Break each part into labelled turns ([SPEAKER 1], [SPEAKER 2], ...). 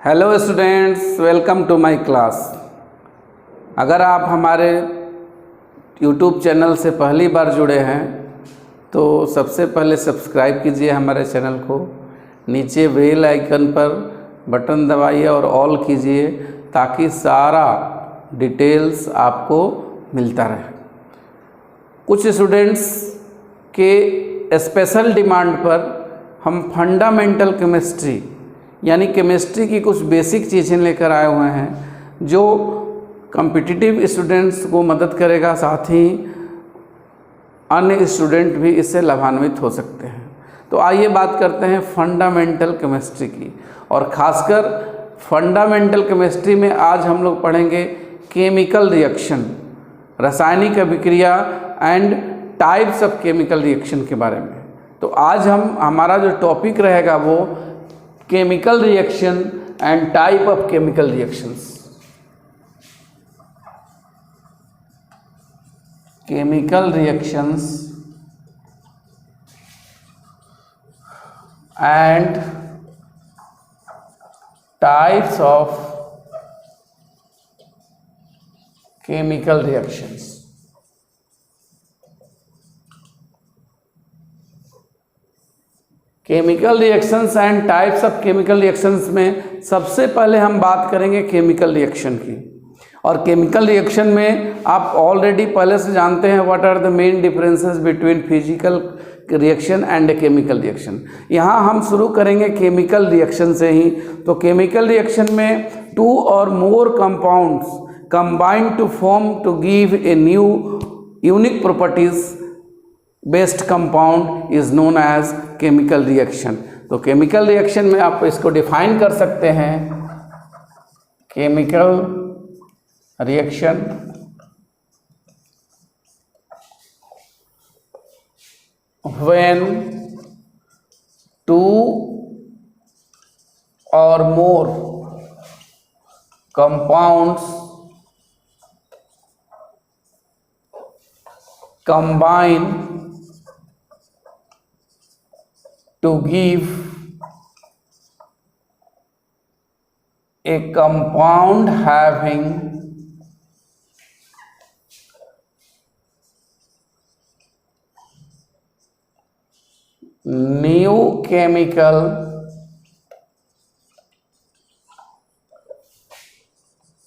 [SPEAKER 1] Hello students, welcome to my class. अगर आप हमारे यूट्यूब चैनल से पहली बार जुड़े हैं तो सबसे पहले सब्सक्राइब कीजिए हमारे चैनल को। नीचे बेल आइकन पर बटन दबाइए और ऑल कीजिए ताकि सारा डिटेल्स आपको मिलता रहे। कुछ स्टूडेंट्स के स्पेशल डिमांड पर हम फंडामेंटल केमिस्ट्री यानी केमिस्ट्री की कुछ बेसिक चीज़ें लेकर आए हुए हैं जो कॉम्पिटिटिव स्टूडेंट्स को मदद करेगा, साथ ही अन्य स्टूडेंट भी इससे लाभान्वित हो सकते हैं। तो आइए बात करते हैं फंडामेंटल केमिस्ट्री की, और ख़ासकर फंडामेंटल केमिस्ट्री में आज हम लोग पढ़ेंगे केमिकल रिएक्शन, रासायनिक अभिक्रिया and types of chemical reaction के बारे में। तो आज हमारा जो टॉपिक रहेगा वो chemical reaction and type of chemical reactions. Chemical reactions and types of chemical reactions. Chemical reactions and types of chemical reactions में सबसे पहले हम बात करेंगे केमिकल रिएक्शन की। और केमिकल रिएक्शन में आप ऑलरेडी पहले से जानते हैं what are the main differences between physical reaction and chemical reaction. यहाँ हम शुरू करेंगे केमिकल रिएक्शन से ही। तो केमिकल रिएक्शन में टू और more compounds combine to form to give a new unique properties based compound is known as chemical reaction. तो chemical reaction में आप इसको डिफाइन कर सकते हैं, केमिकल रिएक्शन व्हेन टू और more compounds combine to give a compound having new chemical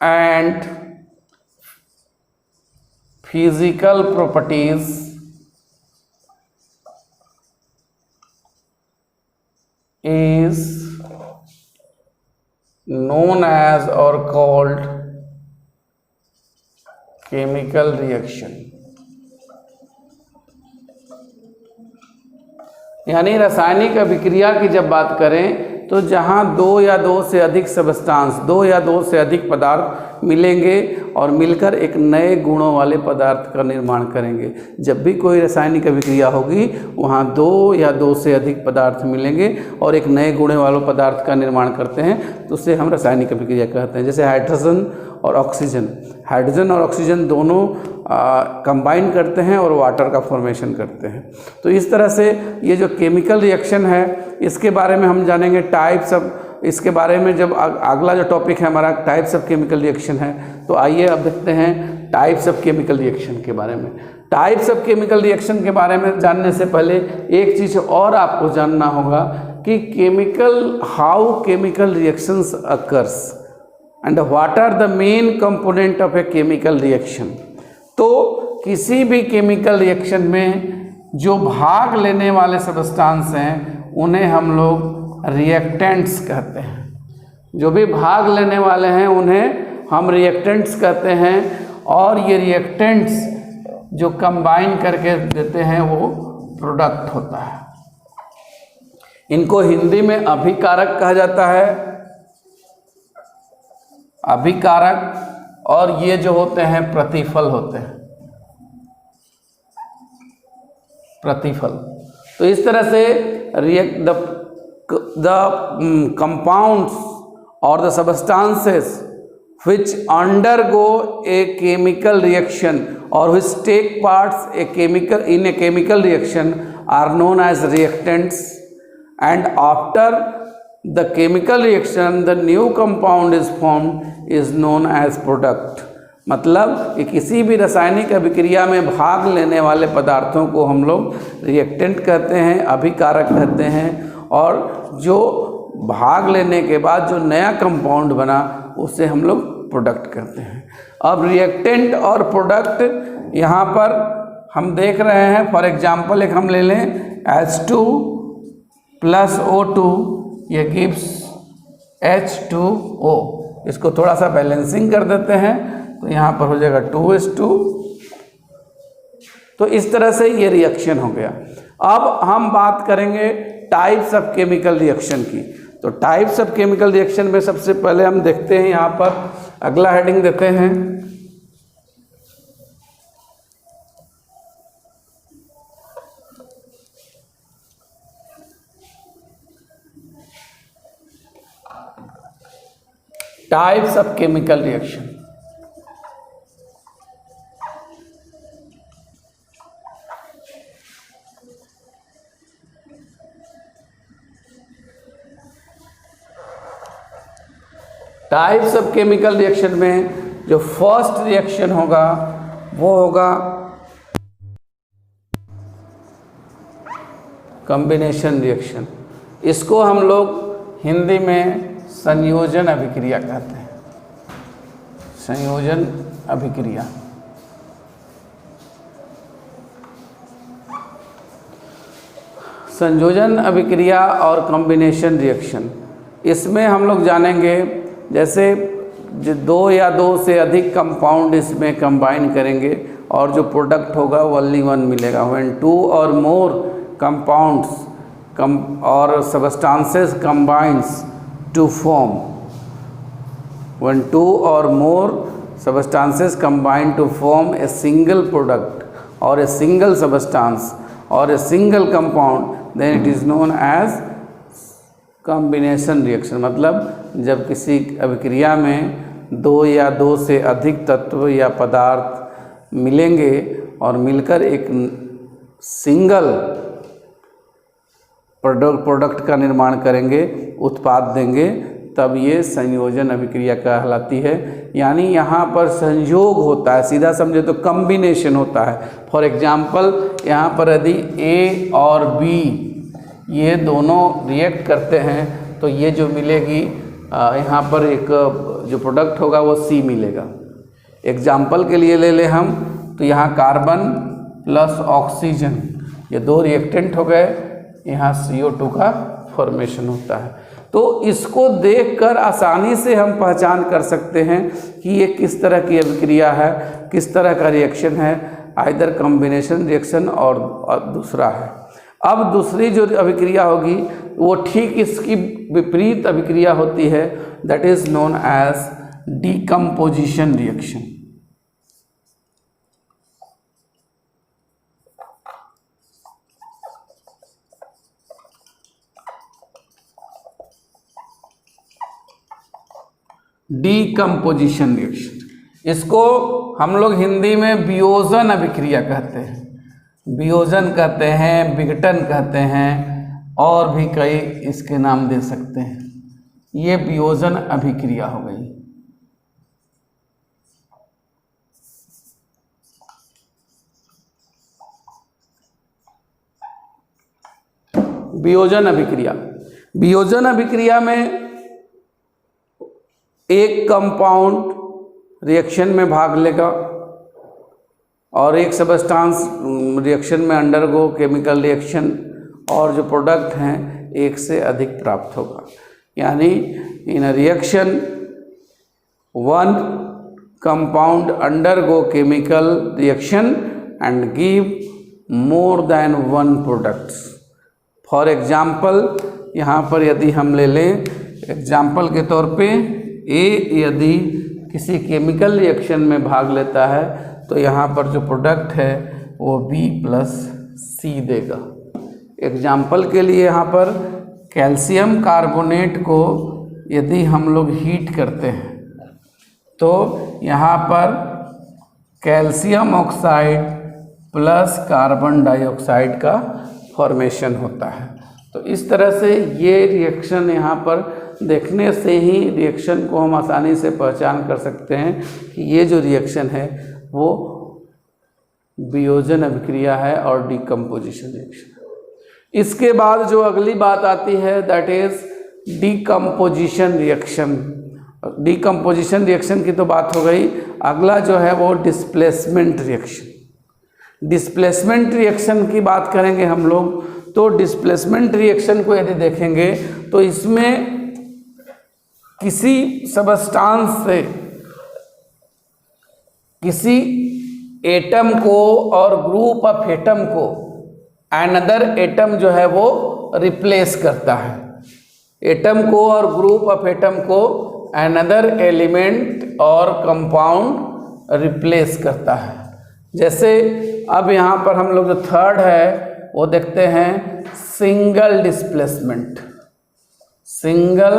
[SPEAKER 1] and physical properties is known as or called chemical reaction। यानी रासायनिक अभिक्रिया की जब बात करें तो जहाँ दो या दो से अधिक सब्सटेंस, दो या दो से अधिक पदार्थ मिलेंगे और मिलकर एक नए गुणों वाले पदार्थ का निर्माण करेंगे। जब भी कोई रासायनिक अभिक्रिया होगी वहाँ दो या दो से अधिक पदार्थ मिलेंगे और एक नए गुणों वाले पदार्थ का निर्माण करते हैं, तो उसे हम रासायनिक अभिक्रिया कहते हैं। जैसे हाइड्रोजन और ऑक्सीजन, हाइड्रोजन और ऑक्सीजन दोनों कंबाइन करते हैं और वाटर का फॉर्मेशन करते हैं। तो इस तरह से ये जो केमिकल रिएक्शन है इसके बारे में हम जानेंगे टाइप्स ऑफ, इसके बारे में जब अगला जो टॉपिक है हमारा टाइप्स ऑफ केमिकल रिएक्शन है। तो आइए अब देखते हैं टाइप्स ऑफ केमिकल रिएक्शन के बारे में। टाइप्स ऑफ केमिकल रिएक्शन के बारे में जानने से पहले एक चीज़ और आपको जानना होगा कि how chemical reactions occurs and what are the main component of a chemical reaction. तो किसी भी केमिकल रिएक्शन में जो भाग लेने वाले सब्सटेंस हैं उन्हें हम लोग रिएक्टेंट्स कहते हैं। जो भी भाग लेने वाले हैं उन्हें हम रिएक्टेंट्स कहते हैं, और ये रिएक्टेंट्स जो कंबाइन करके देते हैं वो प्रोडक्ट होता है। इनको हिंदी में अभिकारक कहा जाता है, अभिकारक, और ये जो होते हैं प्रतिफल होते हैं, प्रतिफल। तो इस तरह से the compounds or the substances which undergo a chemical reaction or which take parts in a chemical reaction are known as reactants, and after the chemical reaction the new compound is formed is known as product. मतलब कि किसी भी रासायनिक अभिक्रिया में भाग लेने वाले पदार्थों को हम लोग रिएक्टेंट कहते हैं, अभिकारक कहते हैं, और जो भाग लेने के बाद जो नया कंपाउंड बना उसे हम लोग प्रोडक्ट कहते हैं। अब रिएक्टेंट और प्रोडक्ट यहाँ पर हम देख रहे हैं। फॉर एग्जांपल एक हम ले लें H2 + O2, ये गिव्स H2O। इसको थोड़ा सा बैलेंसिंग कर देते हैं तो यहाँ पर हो जाएगा 2H2। तो इस तरह से ये रिएक्शन हो गया। अब हम बात करेंगे टाइप्स ऑफ केमिकल रिएक्शन की। तो टाइप्स ऑफ केमिकल रिएक्शन में सबसे पहले हम देखते हैं, यहाँ पर अगला हेडिंग देते हैं types of chemical reaction. Types of chemical reaction में जो फर्स्ट रिएक्शन होगा वो होगा कॉम्बिनेशन रिएक्शन। इसको हम लोग हिंदी में संयोजन अभिक्रिया कहते हैं। संयोजन अभिक्रिया। संयोजन अभिक्रिया और कॉम्बिनेशन रिएक्शन, इसमें हम लोग जानेंगे जैसे जो 2 या 2 से अधिक कंपाउंड इसमें कंबाइन करेंगे और जो प्रोडक्ट होगा वो ओनली 1 मिलेगा। व्हेन 2 और मोर कंपाउंड्स और substances combines to form, when 2 or more substances combine to form a single product or a single substance or a single compound, then it is known as combination reaction। मतलब जब किसी अभिक्रिया में 2 या 2 से अधिक तत्व या पदार्थ मिलेंगे और मिलकर एक सिंगल प्रोडक्ट का निर्माण करेंगे, उत्पाद देंगे, तब ये संयोजन अभिक्रिया कहलाती है। यानी यहाँ पर संयोग होता है, सीधा समझे तो कॉम्बिनेशन होता है। फॉर एग्जांपल यहाँ पर यदि A और B ये दोनों रिएक्ट करते हैं तो ये जो मिलेगी यहाँ पर एक जो प्रोडक्ट होगा वो C मिलेगा। एग्जाम्पल के लिए ले लें हम तो यहाँ कार्बन प्लस ऑक्सीजन, ये 2 रिएक्टेंट हो गए, यहाँ CO2 का फॉर्मेशन होता है। तो इसको देखकर आसानी से हम पहचान कर सकते हैं कि ये किस तरह की अभिक्रिया है, किस तरह का रिएक्शन है, आइदर कॉम्बिनेशन रिएक्शन और दूसरा है। अब दूसरी जो अभिक्रिया होगी वो ठीक इसकी विपरीत अभिक्रिया होती है, that is known as decomposition reaction. Decomposition reaction, इसको हम लोग हिंदी में वियोजन अभिक्रिया कहते हैं, वियोजन कहते हैं, विघटन कहते हैं, और भी कई इसके नाम दे सकते हैं। ये वियोजन अभिक्रिया हो गई। वियोजन अभिक्रिया, वियोजन अभिक्रिया में एक कंपाउंड रिएक्शन में भाग लेगा और एक सबस्टांस रिएक्शन में अंडरगो केमिकल रिएक्शन, और जो प्रोडक्ट हैं एक से अधिक प्राप्त होगा। यानी in reaction 1 compound undergo chemical reaction and give more than 1 products. For example यहाँ पर यदि हम ले लें एग्जाम्पल के तौर पे A यदि किसी केमिकल रिएक्शन में भाग लेता है तो यहाँ पर जो प्रोडक्ट है वो B + C देगा। एग्जाम्पल के लिए यहाँ पर कैल्शियम कार्बोनेट को यदि हम लोग हीट करते हैं तो यहाँ पर calcium oxide plus carbon dioxide का फॉर्मेशन होता है। तो इस तरह से ये रिएक्शन यहाँ पर देखने से ही रिएक्शन को हम आसानी से पहचान कर सकते हैं कि ये जो रिएक्शन है वो वियोजन अभिक्रिया है और डिकम्पोजिशन रिएक्शन। इसके बाद जो अगली बात आती है that is decomposition reaction. Decomposition reaction की तो बात हो गई, अगला जो है वो डिस्प्लेसमेंट रिएक्शन। डिस्प्लेसमेंट रिएक्शन की बात करेंगे हम लोग, तो डिस्प्लेसमेंट रिएक्शन को यदि देखेंगे तो इसमें किसी सबस्टांस से किसी एटम को और ग्रुप ऑफ एटम को अनदर एटम जो है वो रिप्लेस करता है। एटम को और ग्रुप ऑफ एटम को अनदर एलिमेंट और कंपाउंड रिप्लेस करता है। जैसे अब यहाँ पर हम लोग जो थर्ड है वो देखते हैं single displacement. Single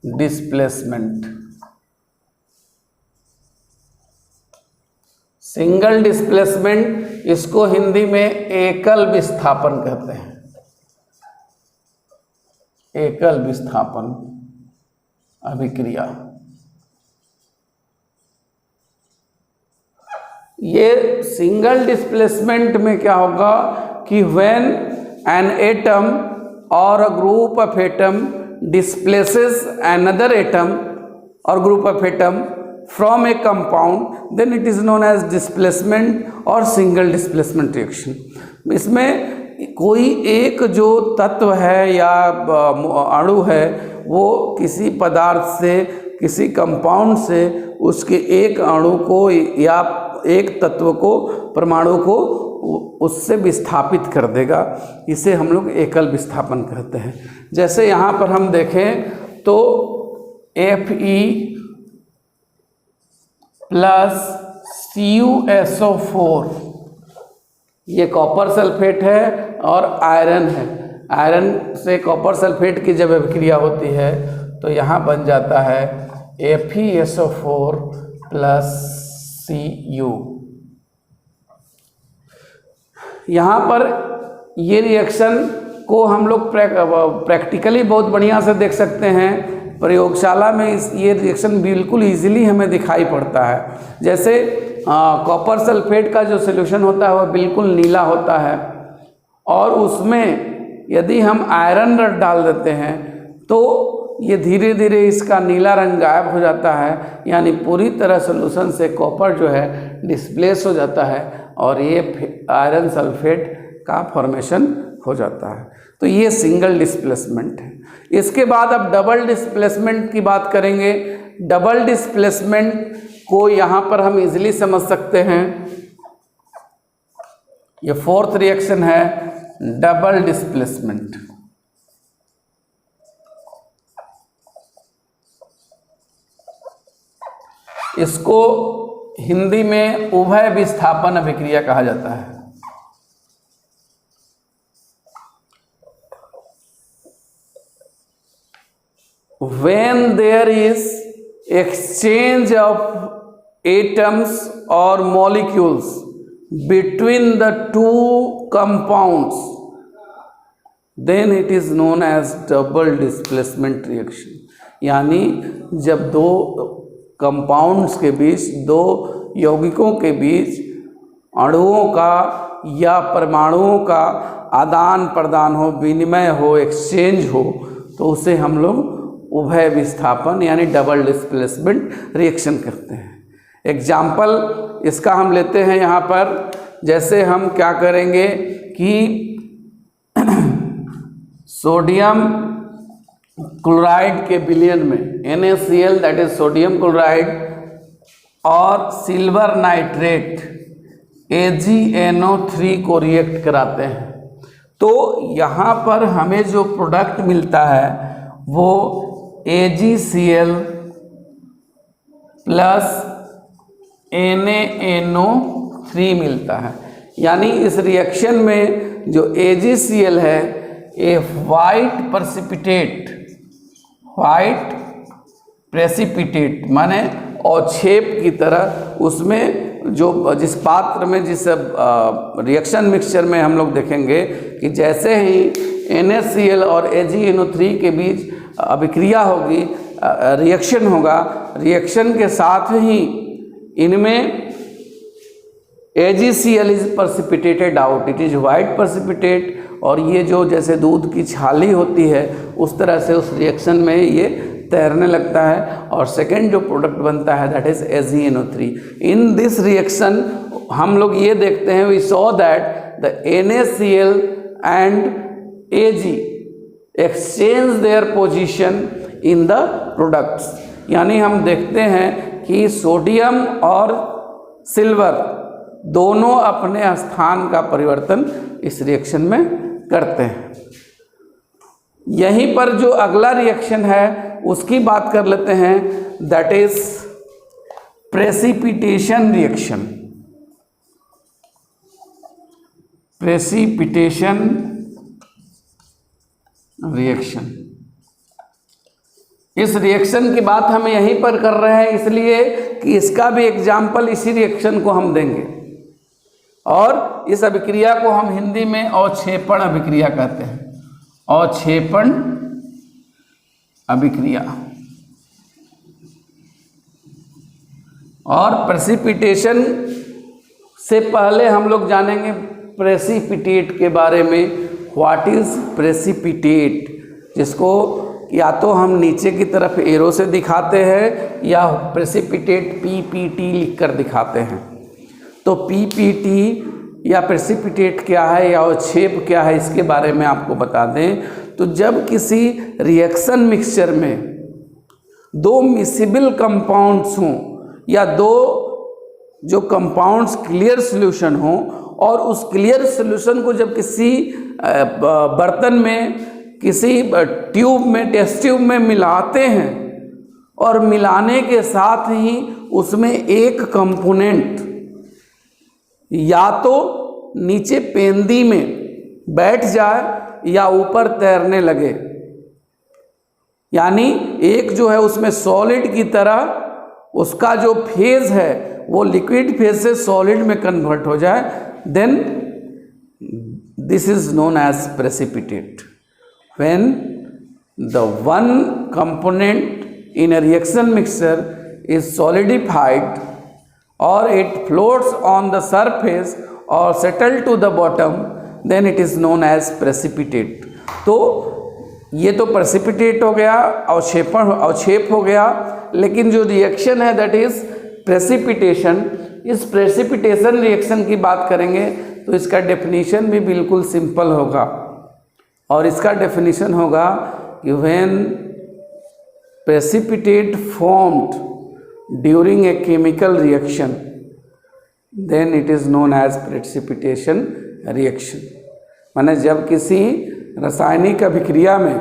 [SPEAKER 1] displacement, single displacement, इसको हिंदी में एकल विस्थापन कहते हैं। एकल विस्थापन अभिक्रिया। ये सिंगल डिस्प्लेसमेंट में क्या होगा कि व्हेन एन एटम और a group of atom displaces another atom और group of atom from a compound then it is known as displacement और सिंगल डिस्प्लेसमेंट रिएक्शन। इसमें कोई एक जो तत्व है या अणु है वो किसी पदार्थ से, किसी कंपाउंड से उसके एक अणु को या एक तत्व को, परमाणु को उससे विस्थापित कर देगा। इसे हम लोग एकल विस्थापन कहते हैं। जैसे यहाँ पर हम देखें तो Fe प्लस CuSO4 ये कॉपर सल्फेट है और आयरन है। आयरन से कॉपर सल्फेट की जब अभिक्रिया होती है तो यहाँ बन जाता है FeSO4 प्लस Cu। यहाँ पर ये रिएक्शन को हम लोग प्रैक्टिकली बहुत बढ़िया से देख सकते हैं। प्रयोगशाला में ये रिएक्शन बिल्कुल इजीली हमें दिखाई पड़ता है। जैसे कॉपर सल्फेट का जो सॉल्यूशन होता है वह बिल्कुल नीला होता है और उसमें यदि हम आयरन रड डाल देते हैं तो ये धीरे धीरे इसका नीला रंग गायब हो जाता है, यानी पूरी तरह सॉल्यूशन से कॉपर जो है डिस्प्लेस हो जाता है और ये आयरन सल्फेट का फॉर्मेशन हो जाता है। तो ये सिंगल डिस्प्लेसमेंट है। इसके बाद अब डबल डिस्प्लेसमेंट की बात करेंगे। डबल डिस्प्लेसमेंट को यहाँ पर हम इजीली समझ सकते हैं। ये फोर्थ रिएक्शन है डबल डिस्प्लेसमेंट। इसको हिंदी में उभय विस्थापन अभिक्रिया कहा जाता है। When there is exchange of atoms or molecules between the two compounds, then it is known as double displacement reaction। यानी जब दो कंपाउंड्स के बीच, दो यौगिकों के बीच अणुओं का या परमाणुओं का आदान प्रदान हो, विनिमय हो, एक्सचेंज हो, तो उसे हम लोग उभय विस्थापन यानी डबल डिस्प्लेसमेंट रिएक्शन करते हैं। एग्जाम्पल इसका हम लेते हैं यहाँ पर। जैसे हम क्या करेंगे कि सोडियम क्लोराइड के विलयन में NaCl that is sodium chloride और सिल्वर नाइट्रेट AgNO3 को रिएक्ट कराते हैं, तो यहाँ पर हमें जो प्रोडक्ट मिलता है वो AgCl प्लस NaNO3 मिलता है। यानी इस रिएक्शन में जो AgCl है ये वाइट प्रेसिपिटेट माने अवक्षेप की तरह, उसमें जो जिस पात्र में जिस रिएक्शन मिक्सचर में हम लोग देखेंगे कि जैसे ही NaCl और AgNO3 के बीच अभिक्रिया होगी, रिएक्शन होगा। रिएक्शन के साथ ही इनमें AgCl is precipitated out, it is white precipitate, और ये जो जैसे दूध की छाली होती है उस तरह से उस रिएक्शन में ये तैरने लगता है, और सेकेंड जो प्रोडक्ट बनता है that is AgNO3। In this reaction हम लोग ये देखते हैं, we saw that the NaCl and Ag exchange their position in the products, यानी हम देखते हैं कि सोडियम और सिल्वर दोनों अपने स्थान का परिवर्तन इस रिएक्शन में करते हैं। यहीं पर जो अगला रिएक्शन है उसकी बात कर लेते हैं, that is precipitation reaction. Precipitation reaction, इस रिएक्शन की बात हम यहीं पर कर रहे हैं इसलिए कि इसका भी एग्जाम्पल इसी रिएक्शन को हम देंगे, और इस अभिक्रिया को हम हिंदी में अवक्षेपण अभिक्रिया कहते हैं। अवक्षेपण अभिक्रिया। और प्रेसिपिटेशन से पहले हम लोग जानेंगे प्रेसिपिटेट के बारे में। व्हाट इज प्रेसिपिटेट, जिसको या तो हम नीचे की तरफ एरो से दिखाते हैं या प्रेसिपिटेट PPT लिखकर दिखाते हैं। तो PPT या प्रेसिपिटेट क्या है या अवक्षेप क्या है, इसके बारे में आपको बता दें। तो जब किसी रिएक्शन मिक्सचर में दो मिसिबल कंपाउंड्स हों या दो जो कंपाउंड्स क्लियर सॉल्यूशन हों, और उस क्लियर सॉल्यूशन को जब किसी बर्तन में, किसी ट्यूब में, टेस्ट ट्यूब में मिलाते हैं, और मिलाने के साथ ही उसमें एक कंपोनेंट या तो नीचे पेंदी में बैठ जाए या ऊपर तैरने लगे, यानी एक जो है उसमें सॉलिड की तरह उसका जो फेज है वो लिक्विड फेज से सॉलिड में कन्वर्ट हो जाए, then this is known as precipitate. When the one component in a reaction mixture is solidified or it floats on the surface or settle to the bottom, then it is known as precipitate। तो ये तो precipitate हो गया, अवक्षेप हो गया, लेकिन जो reaction है दैट इज प्रेसिपिटेशन। इस प्रेसिपिटेशन रिएक्शन की बात करेंगे तो इसका डेफिनेशन भी बिल्कुल सिंपल होगा, और इसका डेफिनेशन होगा कि when precipitate formed during a chemical reaction, then it is known as precipitation reaction। माने जब किसी रासायनिक अभिक्रिया में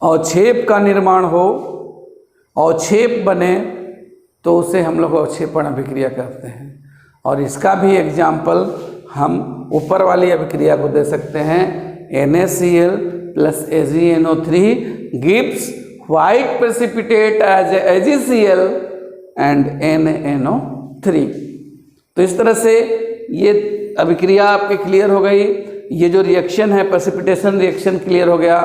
[SPEAKER 1] अवक्षेप का निर्माण हो, अवक्षेप बने, तो उसे हम लोग अवक्षेपण अभिक्रिया कहते हैं। और इसका भी एग्जाम्पल हम ऊपर वाली अभिक्रिया को दे सकते हैं, NaCl plus AgNO3 gives white precipitate as AgCl and NaNO3। तो इस तरह से ये अभिक्रिया आपकी क्लियर हो गई। ये जो रिएक्शन है प्रेसिपिटेशन रिएक्शन क्लियर हो गया।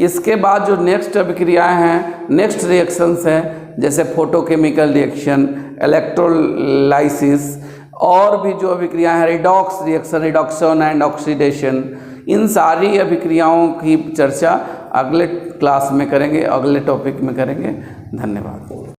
[SPEAKER 1] इसके बाद जो नेक्स्ट अभिक्रियाएं हैं, नेक्स्ट रिएक्शंस हैं, जैसे फोटोकेमिकल रिएक्शन, इलेक्ट्रोलाइसिस, और भी जो अभिक्रियाएं हैं, redox reaction, reduction and oxidation, इन सारी अभिक्रियाओं की चर्चा अगले क्लास में करेंगे, अगले टॉपिक में करेंगे। धन्यवाद।